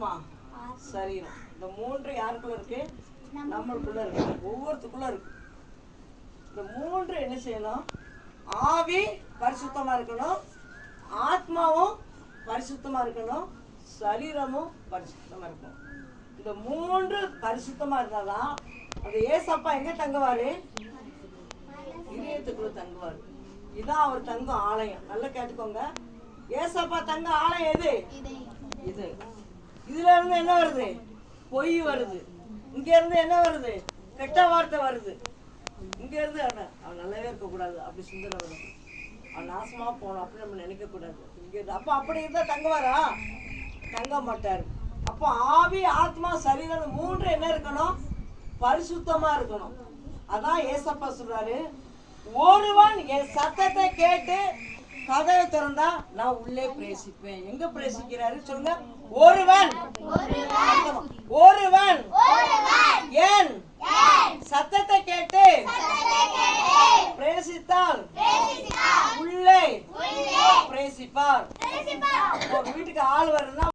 ஆத்மா சரீரம். இந்த மூன்று யாருக்குள்ள இருக்கு? நம்மளுக்குள்ள இருக்கு, ஒவ்வொருத்துக்குள்ள இருக்கு. இந்த மூன்று என்ன செய்யணும்? ஆவி பரிசுத்தமா இருக்கணும், ஆத்மாவும் பரிசுத்தமா இருக்கணும், சரீரமும் பரிசுத்தமா இருக்கணும். இந்த மூன்று பரிசுத்தமா இருந்தாதான் அந்த ஏசப்பா எங்க தங்குவாரு? இதயத்துக்குள்ள தங்குவாரு. இதான் அவர் தங்கும் ஆலயம். நல்லா கேட்டுக்கோங்க. ஏசப்பா தங்க ஆலயம் எது? இது. இதுல இருந்து என்ன வருது? பொய் வருது. இங்க இருந்து என்ன வருது? கெட்ட வார்த்தை வருது. இங்க இருந்து அவன் நல்லாவே இருக்க கூடாது அப்படி சிந்தனை வரும். அவன் நாசமா போகணும் அப்படி நம்ம நினைக்க கூடாது. இங்க இருந்து அப்ப அப்படி இருந்தா தங்குவாரா? தங்க மாட்டாரு. அப்போ ஆவி ஆத்மா சரீரம் மூன்று என்ன இருக்கணும்? பரிசுத்தமா இருக்கணும். அதான் ஏசப்பா சொல்றாரு, ஒருவன் என் சத்தத்தை கேட்டு கதவை திறந்தா நான் உள்ளே பிரவேசிப்பேன். எங்க பிரவேசிக்கிறாரு சொல்லுங்க? ஒருவன் என் சத்தத்தை கேட்டு பிரவேசித்தால் உள்ளே பிரவேசிப்பார். வீட்டுக்கு ஆள் வருதுன்னா